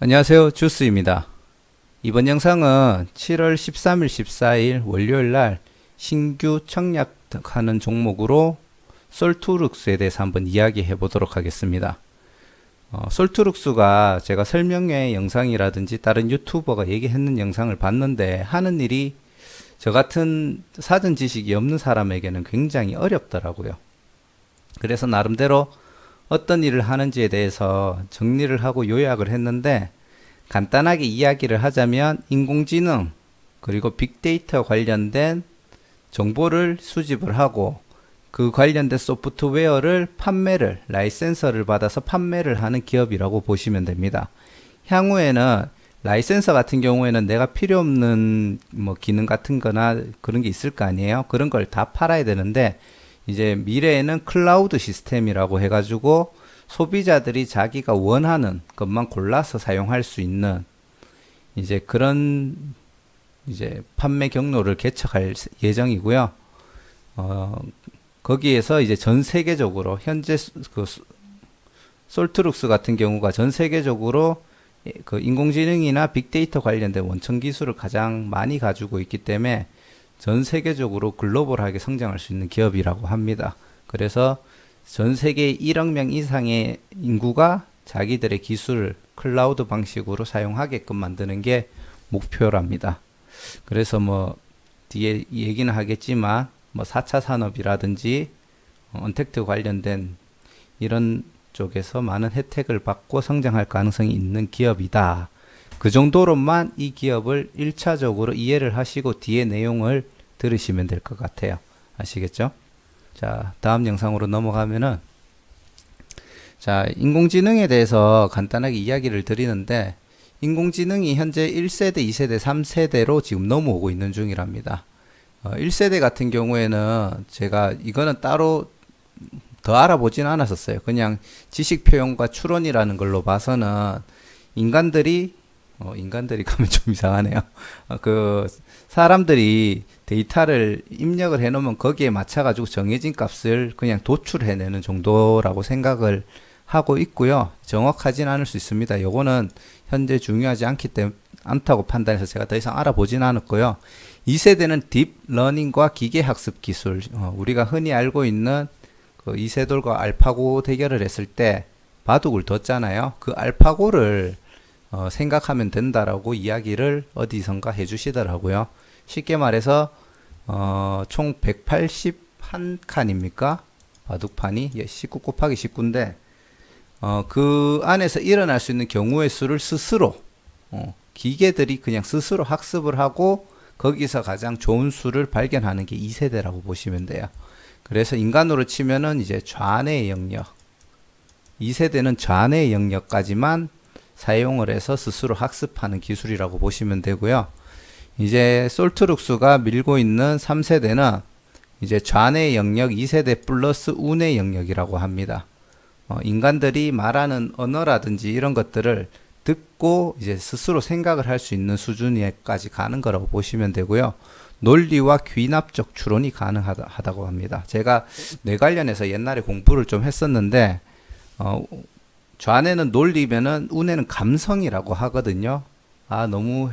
안녕하세요. 주스입니다. 이번 영상은 7월 13일, 14일 월요일 날 신규 청약하는 종목으로 솔투룩스에 대해서 한번 이야기해 보도록 하겠습니다. 솔투룩스가 제가 설명회 영상이라든지 다른 유튜버가 얘기했는 영상을 봤는데 하는 일이 저 같은 사전 지식이 없는 사람에게는 굉장히 어렵더라고요. 그래서 나름대로 어떤 일을 하는지에 대해서 정리를 하고 요약을 했는데, 간단하게 이야기를 하자면 인공지능 그리고 빅데이터 관련된 정보를 수집을 하고 그 관련된 소프트웨어를 라이센서를 받아서 판매를 하는 기업이라고 보시면 됩니다. 향후에는 라이센서 같은 경우에는 내가 필요 없는 기능 같은 거나 그런 게 있을 거 아니에요. 그런 걸 다 팔아야 되는데, 이제 미래에는 클라우드 시스템이라고 해가지고 소비자들이 자기가 원하는 것만 골라서 사용할 수 있는 이제 그런 이제 판매 경로를 개척할 예정이고요. 거기에서 이제 전 세계적으로 현재 그 솔트룩스 같은 경우가 전 세계적으로 그 인공지능이나 빅데이터 관련된 원천 기술을 가장 많이 가지고 있기 때문에 전 세계적으로 글로벌하게 성장할 수 있는 기업이라고 합니다. 그래서 전 세계 1억 명 이상의 인구가 자기들의 기술을 클라우드 방식으로 사용하게끔 만드는 게 목표랍니다. 그래서 뒤에 얘기는 하겠지만 4차 산업이라든지 언택트 관련된 이런 쪽에서 많은 혜택을 받고 성장할 가능성이 있는 기업이다. 그 정도로만 이 기업을 1차적으로 이해를 하시고 뒤에 내용을 들으시면 될 것 같아요. 아시겠죠? 자, 다음 영상으로 넘어가면은, 자, 인공지능에 대해서 간단하게 이야기를 드리는데, 인공지능이 현재 1세대, 2세대, 3세대로 지금 넘어오고 있는 중이랍니다. 1세대 같은 경우에는 제가 이거는 따로 더 알아보진 않았었어요. 그냥 지식 표현과 추론이라는 걸로 봐서는 인간들이 가면 좀 이상하네요. 사람들이 데이터를 입력을 해놓으면 거기에 맞춰가지고 정해진 값을 그냥 도출해내는 정도라고 생각을 하고 있고요. 정확하진 않을 수 있습니다. 요거는 현재 중요하지 않다고 판단해서 제가 더 이상 알아보진 않았고요. 2세대는 딥러닝과 기계학습 기술, 우리가 흔히 알고 있는 그 이세돌과 알파고 대결을 했을 때 바둑을 뒀잖아요. 그 알파고를 생각하면 된다라고 이야기를 어디선가 해주시더라고요. 쉽게 말해서 총 181칸입니까? 바둑판이 19 곱하기 19인데 그 안에서 일어날 수 있는 경우의 수를 스스로 기계들이 그냥 스스로 학습을 하고 거기서 가장 좋은 수를 발견하는 게 2세대라고 보시면 돼요. 그래서 인간으로 치면은 이제 좌뇌의 영역, 2세대는 좌뇌의 영역까지만 사용을 해서 스스로 학습하는 기술이라고 보시면 되고요. 이제 솔트룩스가 밀고 있는 3세대는 이제 좌뇌 영역 2세대 플러스 우뇌 영역이라고 합니다. 인간들이 말하는 언어라든지 이런 것들을 듣고 이제 스스로 생각을 할 수 있는 수준에까지 가는 거라고 보시면 되고요. 논리와 귀납적 추론이 가능하다고 합니다. 제가 뇌 관련해서 옛날에 공부를 좀 했었는데 좌뇌는 논리면은 우뇌는 감성이라고 하거든요. 아, 너무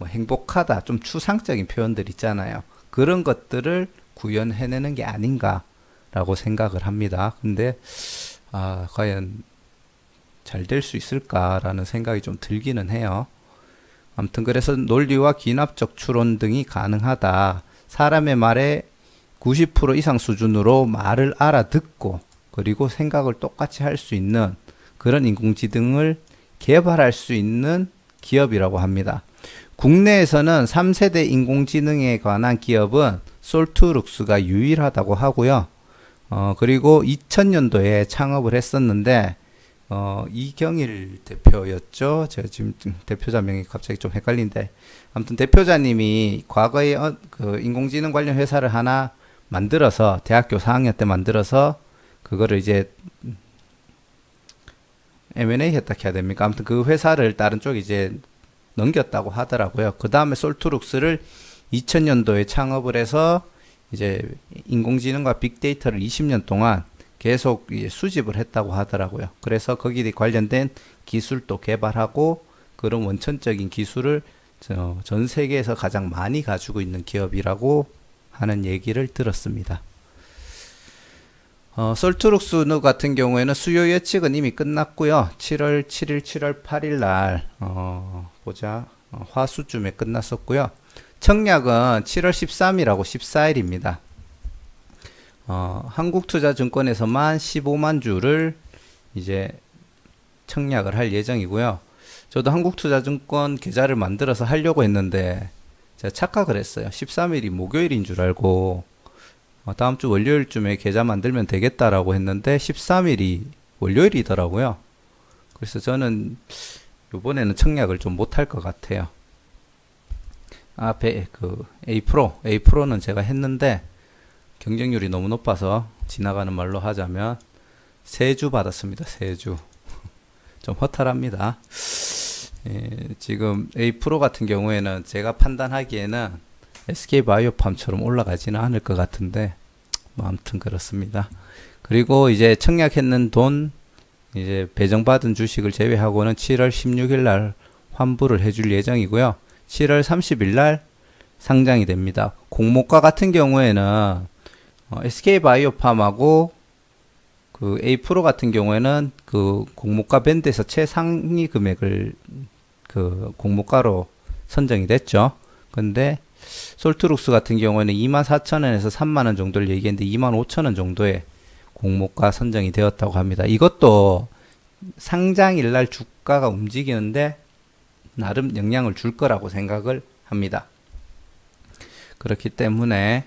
행복하다, 좀 추상적인 표현들 있잖아요. 그런 것들을 구현해내는 게 아닌가라고 생각을 합니다. 근데 과연 잘 될 수 있을까라는 생각이 좀 들기는 해요. 아무튼 그래서 논리와 귀납적 추론 등이 가능하다. 사람의 말에 90% 이상 수준으로 말을 알아듣고 그리고 생각을 똑같이 할 수 있는 그런 인공지능을 개발할 수 있는 기업이라고 합니다. 국내에서는 3세대 인공지능에 관한 기업은 솔트룩스가 유일하다고 하고요. 그리고 2000년도에 창업을 했었는데 이경일 대표였죠. 제가 지금 대표자 명이 갑자기 좀 헷갈린데, 아무튼 대표자님이 과거에 그 인공지능 관련 회사를 하나 만들어서 대학교 4학년 때 만들어서 그거를 이제 M&A 했다 해야 됩니까? 아무튼 그 회사를 다른 쪽에 이제 넘겼다고 하더라고요. 그 다음에 솔트룩스를 2000년도에 창업을 해서 이제 인공지능과 빅데이터를 20년 동안 계속 수집을 했다고 하더라고요. 그래서 거기에 관련된 기술도 개발하고 그런 원천적인 기술을 전 세계에서 가장 많이 가지고 있는 기업이라고 하는 얘기를 들었습니다. 솔트룩스 같은 경우에는 수요 예측은 이미 끝났고요. 7월 7일, 7월 8일 날 화수쯤에 끝났었고요. 청약은 7월 13일하고 14일입니다. 한국투자증권에서만 15만 주를 이제 청약을 할 예정이고요. 저도 한국투자증권 계좌를 만들어서 하려고 했는데 제가 착각을 했어요. 13일이 목요일인 줄 알고 다음 주 월요일쯤에 계좌 만들면 되겠다라고 했는데 13일이 월요일이더라고요. 그래서 저는 이번에는 청약을 좀 못할 것 같아요. 앞에 A 프로는 제가 했는데 경쟁률이 너무 높아서 지나가는 말로 하자면 3주 받았습니다. 3주. 좀 허탈합니다. 지금 A 프로 같은 경우에는 제가 판단하기에는 SK바이오팜처럼 올라가지는 않을 것 같은데 뭐 아무튼 그렇습니다. 그리고 이제 청약했는 돈 이제 배정받은 주식을 제외하고는 7월 16일 날 환불을 해줄 예정이고요. 7월 30일 날 상장이 됩니다. 공모가 같은 경우에는 SK바이오팜하고 그 A 프로 같은 경우에는 그 공모가 밴드에서 최상위 금액을 그 공모가로 선정이 됐죠. 근데 솔트룩스 같은 경우에는 24,000원에서 3만원 정도를 얘기했는데 25,000원 정도의 공모가 선정이 되었다고 합니다. 이것도 상장일 날 주가가 움직이는데 나름 영향을 줄 거라고 생각을 합니다. 그렇기 때문에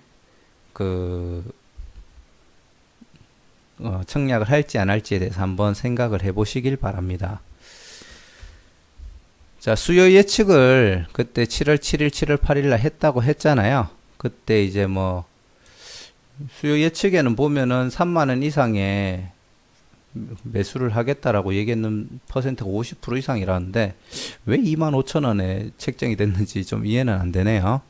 청약을 할지 안 할지에 대해서 한번 생각을 해 보시길 바랍니다. 자, 수요 예측을 그때 7월 7일, 7월 8일 날 했다고 했잖아요. 그때 이제 뭐 수요 예측에는 보면은 3만원 이상의 매수를 하겠다라고 얘기했는 퍼센트가 50% 이상이라는데 왜 25,000원에 책정이 됐는지 좀 이해는 안 되네요.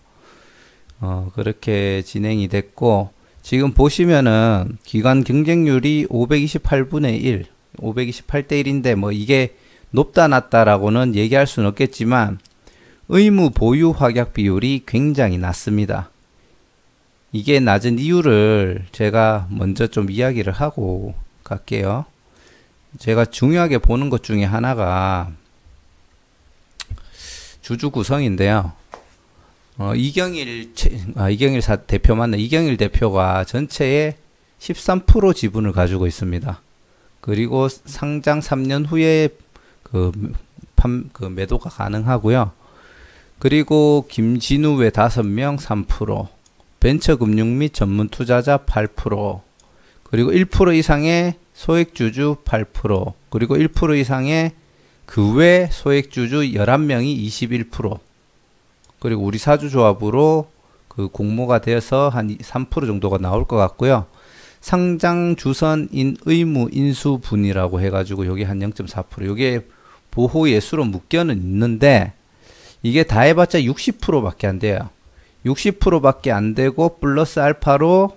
그렇게 진행이 됐고 지금 보시면은 기관 경쟁률이 528분의 1, 528대 1인데 뭐 이게 높다 낮다라고는 얘기할 수는 없겠지만 의무 보유 확약 비율이 굉장히 낮습니다. 이게 낮은 이유를 제가 먼저 좀 이야기를 하고 갈게요. 제가 중요하게 보는 것 중에 하나가 주주 구성인데요. 이경일 대표 맞나? 이경일 대표가 전체의 13% 지분을 가지고 있습니다. 그리고 상장 3년 후에 매도가 가능하고요. 그리고 김진우 외 5명 3%, 벤처금융 및 전문 투자자 8%, 그리고 1% 이상의 소액주주 8%, 그리고 1% 이상의 그 외 소액주주 11명이 21%, 그리고 우리 사주조합으로 그 공모가 되어서 한 3% 정도가 나올 것 같고요. 상장 주선인 의무 인수분이라고 해가지고 여기 한 0.4%, 요게 보호 예수로 묶여는 있는데 이게 다 해봤자 60%밖에 안 돼요. 60%밖에 안 되고 플러스 알파로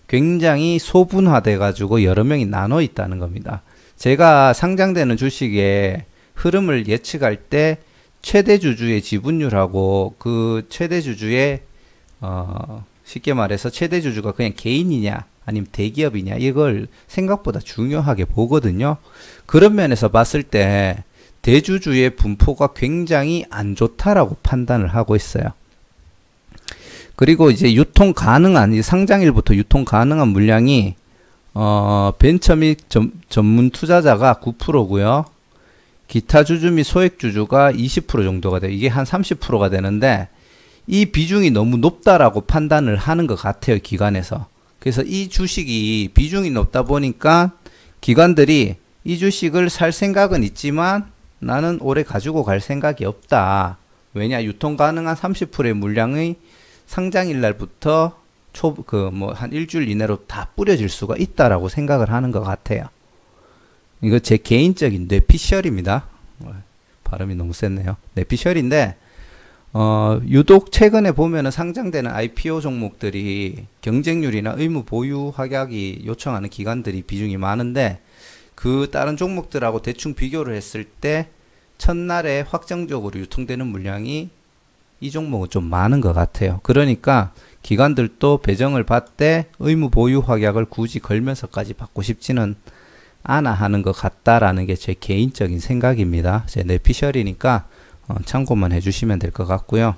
굉장히 소분화돼 가지고 여러 명이 나눠 있다는 겁니다. 제가 상장되는 주식의 흐름을 예측할 때 최대 주주의 지분율하고 그 최대 주주의 쉽게 말해서 최대 주주가 그냥 개인이냐 아니면 대기업이냐 이걸 생각보다 중요하게 보거든요. 그런 면에서 봤을 때 대주주의 분포가 굉장히 안 좋다라고 판단을 하고 있어요. 그리고 이제 유통 가능한 상장일부터 유통 가능한 물량이 벤처 및 전문 투자자가 9%고요. 기타 주주 및 소액 주주가 20% 정도가 돼요. 이게 한 30%가 되는데 이 비중이 너무 높다라고 판단을 하는 것 같아요, 기관에서. 그래서 이 주식이 비중이 높다 보니까 기관들이 이 주식을 살 생각은 있지만 나는 오래 가지고 갈 생각이 없다. 왜냐, 유통 가능한 30%의 물량의 상장일 날부터 한 일주일 이내로 다 뿌려질 수가 있다라고 생각을 하는 것 같아요. 이거 제 개인적인 뇌피셜입니다. 발음이 너무 셌네요. 뇌피셜인데, 유독 최근에 보면은 상장되는 IPO 종목들이 경쟁률이나 의무 보유 확약이 요청하는 기관들이 비중이 많은데, 그 다른 종목들하고 대충 비교를 했을 때 첫날에 확정적으로 유통되는 물량이 이 종목은 좀 많은 것 같아요. 그러니까 기관들도 배정을 받되 의무 보유 확약을 굳이 걸면서까지 받고 싶지는 않아 하는 것 같다라는 게 제 개인적인 생각입니다. 제 내피셜이니까 참고만 해주시면 될 것 같고요.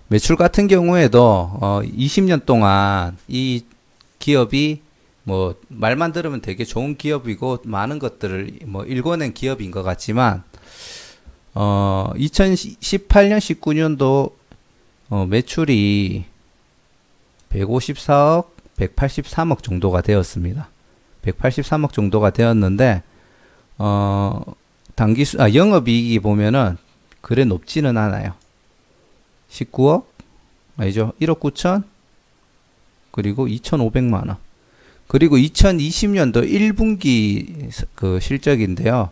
매출 같은 경우에도 20년 동안 이 기업이 뭐 말만 들으면 되게 좋은 기업이고 많은 것들을 뭐 일궈낸 기업인 것 같지만 2018년 19년도 매출이 154억 183억 정도가 되었습니다. 183억 정도가 되었는데 영업이익이 보면은 그래 높지는 않아요. 19억 아니죠. 1억 9천 그리고 2,500만원. 그리고 2020년도 1분기 그 실적인데요.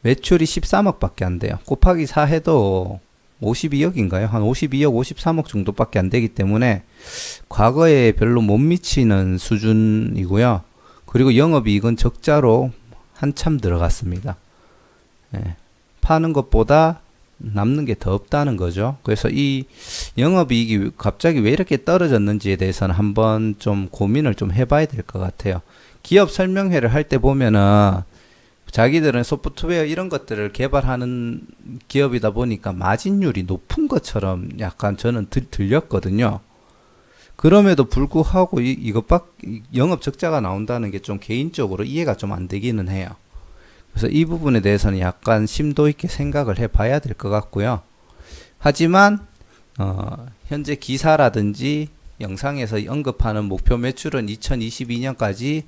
매출이 13억 밖에 안 돼요. 곱하기 4 해도 52억인가요? 한 52억, 53억 정도밖에 안 되기 때문에 과거에 별로 못 미치는 수준이고요. 그리고 영업이익은 적자로 한참 들어갔습니다. 예, 파는 것보다 남는 게 더 없다는 거죠. 그래서 이 영업이익이 갑자기 왜 이렇게 떨어졌는지에 대해서는 한번 좀 고민을 좀 해봐야 될 것 같아요. 기업 설명회를 할 때 보면은 자기들은 소프트웨어 이런 것들을 개발하는 기업이다 보니까 마진율이 높은 것처럼 약간 저는 들렸거든요. 그럼에도 불구하고 영업 적자가 나온다는 게 좀 개인적으로 이해가 좀 안 되기는 해요. 그래서 이 부분에 대해서는 약간 심도 있게 생각을 해봐야 될 것 같고요. 하지만 현재 기사라든지 영상에서 언급하는 목표 매출은 2022년까지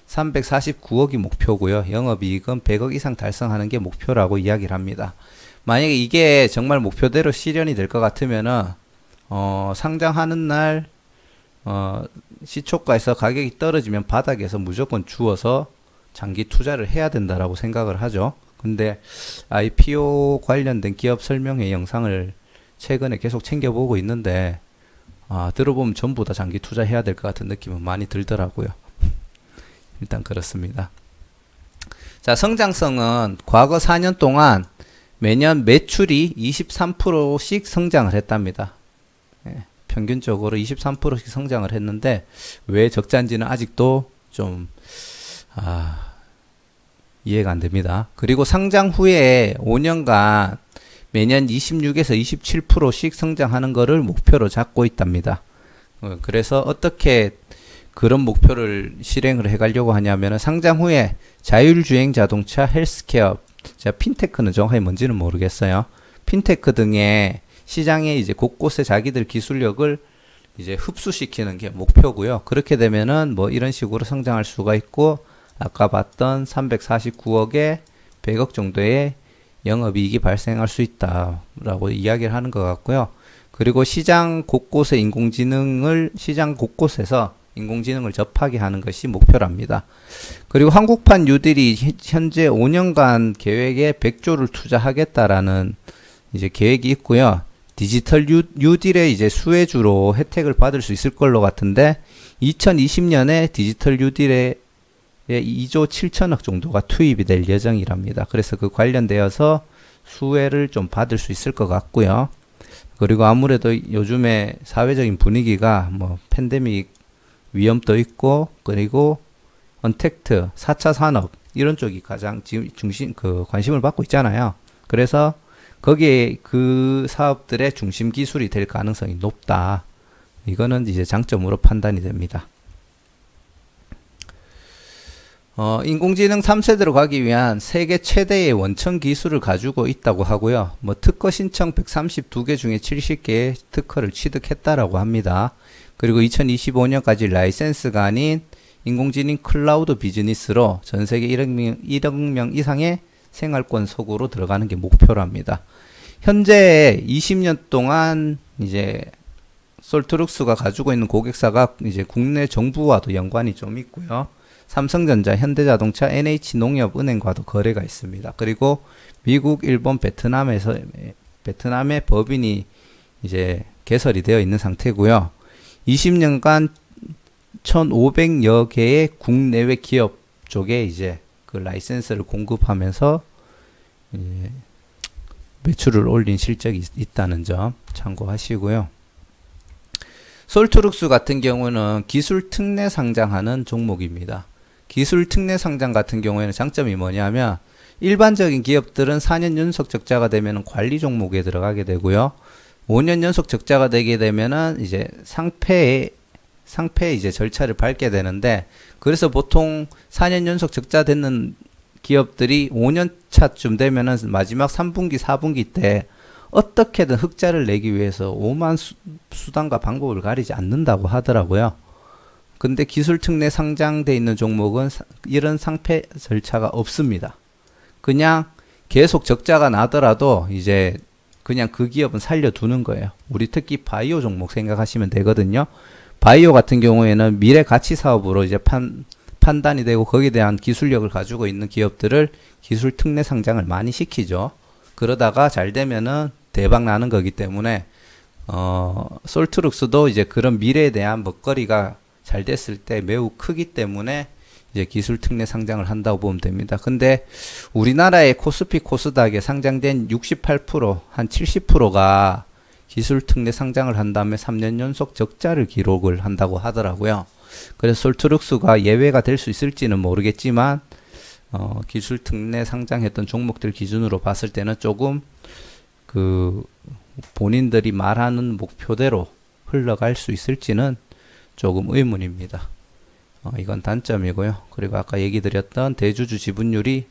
349억이 목표고요. 영업이익은 100억 이상 달성하는 게 목표라고 이야기를 합니다. 만약에 이게 정말 목표대로 실현이 될 것 같으면은 상장하는 날 시초가에서 가격이 떨어지면 바닥에서 무조건 주워서 장기 투자를 해야 된다라고 생각을 하죠. 근데 IPO 관련된 기업 설명회 영상을 최근에 계속 챙겨보고 있는데 들어보면 전부 다 장기 투자해야 될 것 같은 느낌은 많이 들더라고요. 일단 그렇습니다. 자, 성장성은 과거 4년 동안 매년 매출이 23%씩 성장을 했답니다. 예, 평균적으로 23%씩 성장을 했는데 왜 적자인지는 아직도 좀 이해가 안 됩니다. 그리고 상장 후에 5년간 매년 26에서 27%씩 성장하는 것을 목표로 잡고 있답니다. 그래서 어떻게 그런 목표를 실행을 해가려고 하냐면은 상장 후에 자율주행 자동차, 헬스케어, 제가 핀테크는 정확히 뭔지는 모르겠어요. 핀테크 등의 시장에 이제 곳곳에 자기들 기술력을 이제 흡수시키는 게 목표고요. 그렇게 되면은 뭐 이런 식으로 성장할 수가 있고 아까 봤던 349억에 100억 정도의 영업이익이 발생할 수 있다라고 이야기를 하는 것 같고요. 그리고 시장 곳곳에서 인공지능을 접하게 하는 것이 목표랍니다. 그리고 한국판 뉴딜이 현재 5년간 계획에 100조를 투자하겠다라는 이제 계획이 있고요. 디지털 뉴딜의 이제 수혜주로 혜택을 받을 수 있을 걸로 같은데 2020년에 디지털 뉴딜에 2조 7천억 정도가 투입이 될 예정이랍니다. 그래서 그 관련되어서 수혜를 좀 받을 수 있을 것 같고요. 그리고 아무래도 요즘에 사회적인 분위기가 뭐 팬데믹 위험도 있고 그리고 언택트, 4차 산업 이런 쪽이 가장 지금 관심을 받고 있잖아요. 그래서 거기에 그 사업들의 중심 기술이 될 가능성이 높다. 이거는 이제 장점으로 판단이 됩니다. 인공지능 3세대로 가기 위한 세계 최대의 원천 기술을 가지고 있다고 하고요. 뭐 특허 신청 132개 중에 70개의 특허를 취득했다라고 합니다. 그리고 2025년까지 라이센스가 아닌 인공지능 클라우드 비즈니스로 전 세계 1억 명 이상의 생활권 속으로 들어가는 게 목표랍니다. 현재 20년 동안 이제 솔트룩스가 가지고 있는 고객사가 이제 국내 정부와도 연관이 좀 있고요. 삼성전자, 현대자동차, NH농협은행과도 거래가 있습니다. 그리고 미국, 일본, 베트남의 법인이 이제 개설이 되어 있는 상태고요. 20년간 1,500여 개의 국내외 기업 쪽에 이제 그 라이센스를 공급하면서 예, 매출을 올린 실적이 있다는 점 참고하시고요. 솔트룩스 같은 경우는 기술 특례 상장하는 종목입니다. 기술 특례 상장 같은 경우에는 장점이 뭐냐면 일반적인 기업들은 4년 연속 적자가 되면 관리 종목에 들어가게 되고요. 5년 연속 적자가 되게 되면은 이제 상패 이제 절차를 밟게 되는데, 그래서 보통 4년 연속 적자 되는 기업들이 5년 차쯤 되면은 마지막 3분기, 4분기 때 어떻게든 흑자를 내기 위해서 오만 수단과 방법을 가리지 않는다고 하더라고요. 근데 기술 특례 상장돼 있는 종목은 이런 상패 절차가 없습니다. 그냥 계속 적자가 나더라도 이제 그냥 그 기업은 살려두는 거예요. 우리 특히 바이오 종목 생각하시면 되거든요. 바이오 같은 경우에는 미래 가치 사업으로 이제 판단이 되고 거기에 대한 기술력을 가지고 있는 기업들을 기술 특례 상장을 많이 시키죠. 그러다가 잘 되면은 대박 나는 거기 때문에 솔트룩스도 이제 그런 미래에 대한 먹거리가 잘 됐을 때 매우 크기 때문에 이제 기술 특례 상장을 한다고 보면 됩니다. 근데 우리나라의 코스피 코스닥에 상장된 68%, 한 70%가 기술 특례 상장을 한 다음에 3년 연속 적자를 기록을 한다고 하더라고요. 그래서 솔트룩스가 예외가 될 수 있을지는 모르겠지만 기술 특례 상장했던 종목들 기준으로 봤을 때는 조금 그 본인들이 말하는 목표대로 흘러갈 수 있을지는 조금 의문입니다. 이건 단점이고요. 그리고 아까 얘기 드렸던 대주주 지분율이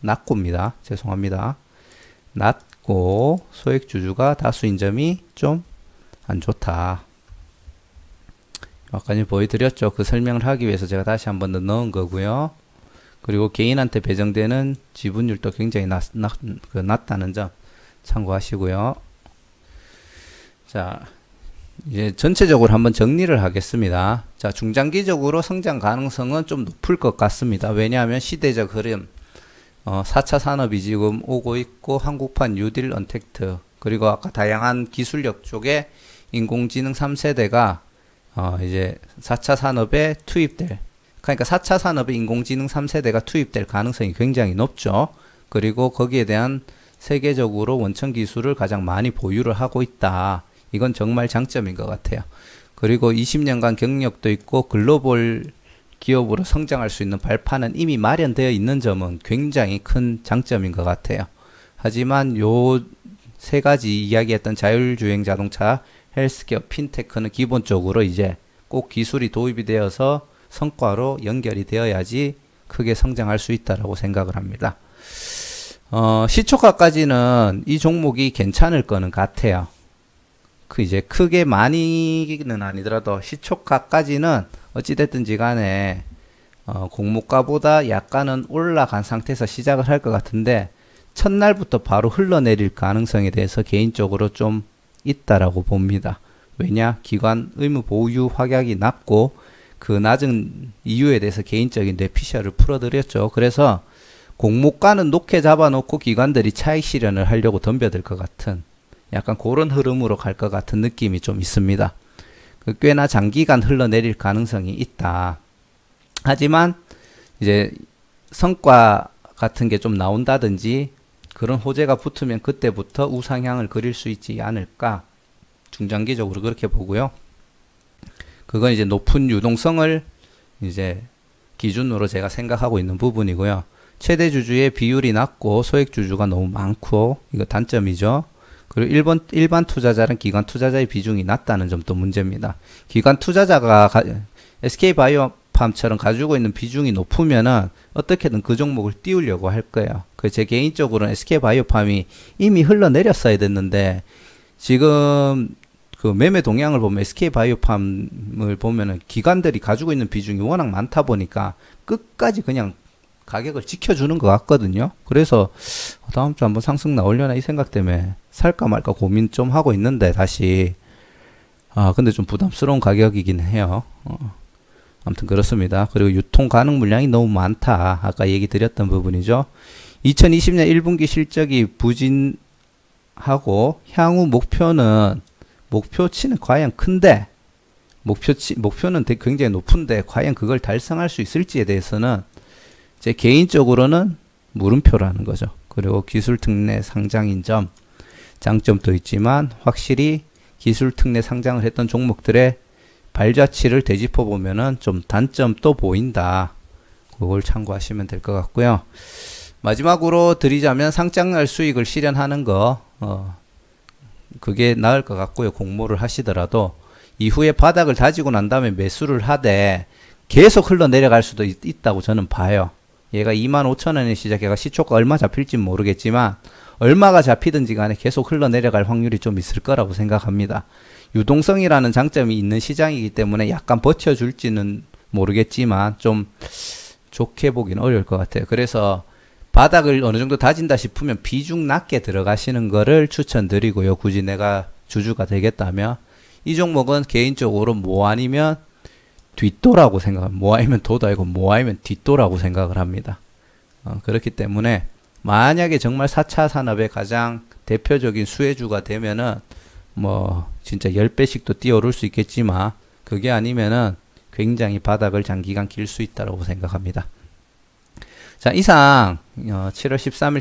낮고입니다. 죄송합니다. 낮고 소액주주가 다수인 점이 좀 안 좋다. 아까 보여드렸죠. 그 설명을 하기 위해서 제가 다시 한 번 더 넣은 거고요. 그리고 개인한테 배정되는 지분율도 굉장히 낮다는 점 참고하시고요. 자, 이제 전체적으로 한번 정리를 하겠습니다. 자, 중장기적으로 성장 가능성은 좀 높을 것 같습니다. 왜냐하면 시대적 흐름, 4차 산업이 지금 오고 있고, 한국판 뉴딜 언택트, 그리고 아까 다양한 기술력 쪽에 인공지능 3세대가 이제 4차 산업에 투입될, 그러니까 4차 산업에 인공지능 3세대가 투입될 가능성이 굉장히 높죠. 그리고 거기에 대한 세계적으로 원천 기술을 가장 많이 보유를 하고 있다. 이건 정말 장점인 것 같아요. 그리고 20년간 경력도 있고 글로벌 기업으로 성장할 수 있는 발판은 이미 마련되어 있는 점은 굉장히 큰 장점인 것 같아요. 하지만 요 세 가지 이야기했던 자율주행 자동차, 헬스케어, 핀테크는 기본적으로 이제 꼭 기술이 도입이 되어서 성과로 연결이 되어야지 크게 성장할 수 있다라고 생각을 합니다. 시초가까지는 이 종목이 괜찮을 거는 같아요. 이제 크게 많이는 아니더라도 시초가까지는 어찌됐든지 간에 공모가보다 약간은 올라간 상태에서 시작을 할 것 같은데 첫날부터 바로 흘러내릴 가능성에 대해서 개인적으로 좀 있다라고 봅니다. 왜냐? 기관 의무 보유 확약이 낮고 그 낮은 이유에 대해서 개인적인 뇌피셜을 풀어드렸죠. 그래서 공모가는 높게 잡아놓고 기관들이 차익 실현을 하려고 덤벼들 것 같은 약간 그런 흐름으로 갈 것 같은 느낌이 좀 있습니다. 꽤나 장기간 흘러내릴 가능성이 있다. 하지만 이제 성과 같은 게 좀 나온다든지 그런 호재가 붙으면 그때부터 우상향을 그릴 수 있지 않을까. 중장기적으로 그렇게 보고요. 그건 이제 높은 유동성을 이제 기준으로 제가 생각하고 있는 부분이고요. 최대 주주의 비율이 낮고 소액 주주가 너무 많고 이거 단점이죠. 그리고 일반 투자자는 기관 투자자의 비중이 낮다는 점도 문제입니다. 기관 투자자가 SK바이오팜처럼 가지고 있는 비중이 높으면은 어떻게든 그 종목을 띄우려고 할 거예요. 제 개인적으로는 SK바이오팜이 이미 흘러내렸어야 됐는데 지금 그 매매 동향을 보면 SK바이오팜을 보면은 기관들이 가지고 있는 비중이 워낙 많다 보니까 끝까지 그냥 가격을 지켜주는 것 같거든요. 그래서 다음 주 한번 상승 나오려나 이 생각 때문에 살까 말까 고민 좀 하고 있는데 다시 근데 좀 부담스러운 가격이긴 해요. 아무튼 그렇습니다. 그리고 유통 가능 물량이 너무 많다. 아까 얘기 드렸던 부분이죠. 2020년 1분기 실적이 부진하고 향후 목표치는 과연 큰데 목표는 굉장히 높은데 과연 그걸 달성할 수 있을지에 대해서는 제 개인적으로는 물음표라는 거죠. 그리고 기술특례 상장인 점, 장점도 있지만 확실히 기술특례 상장을 했던 종목들의 발자취를 되짚어 보면은 좀 단점도 보인다. 그걸 참고하시면 될 것 같고요. 마지막으로 드리자면 상장날 수익을 실현하는 거, 그게 나을 것 같고요. 공모를 하시더라도 이후에 바닥을 다지고 난 다음에 매수를 하되 계속 흘러내려갈 수도 있다고 저는 봐요. 얘가 25,000원에 시작해가 시초가 얼마 잡힐지 모르겠지만 얼마가 잡히든지 간에 계속 흘러내려갈 확률이 좀 있을 거라고 생각합니다. 유동성이라는 장점이 있는 시장이기 때문에 약간 버텨줄지는 모르겠지만 좀 좋게 보기는 어려울 것 같아요. 그래서 바닥을 어느 정도 다진다 싶으면 비중 낮게 들어가시는 거를 추천드리고요. 굳이 내가 주주가 되겠다면 이 종목은 개인적으로 뭐 아니면 뒷도라고 생각합니다. 뭐 아니면 도도 아니고 뭐 아니면 뒷도라고 생각을 합니다. 그렇기 때문에 만약에 정말 4차 산업의 가장 대표적인 수혜주가 되면은 뭐 진짜 10배씩도 뛰어오를 수 있겠지만 그게 아니면은 굉장히 바닥을 장기간 길 수 있다고 생각합니다. 자, 이상 7월 13일,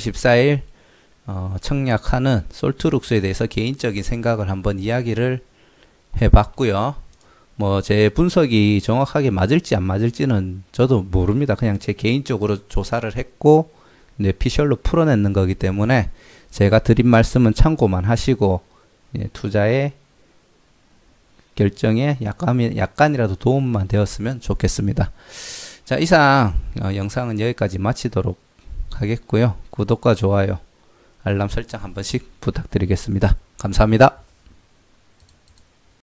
14일 청약하는 솔트룩스에 대해서 개인적인 생각을 한번 이야기를 해봤고요. 뭐 제 분석이 정확하게 맞을지 안 맞을지는 저도 모릅니다. 그냥 제 개인적으로 조사를 했고 뇌피셜로 풀어내는 거기 때문에 제가 드린 말씀은 참고만 하시고 투자의 결정에 약간이라도 도움만 되었으면 좋겠습니다. 자, 이상 영상은 여기까지 마치도록 하겠고요. 구독과 좋아요, 알람 설정 한 번씩 부탁드리겠습니다. 감사합니다.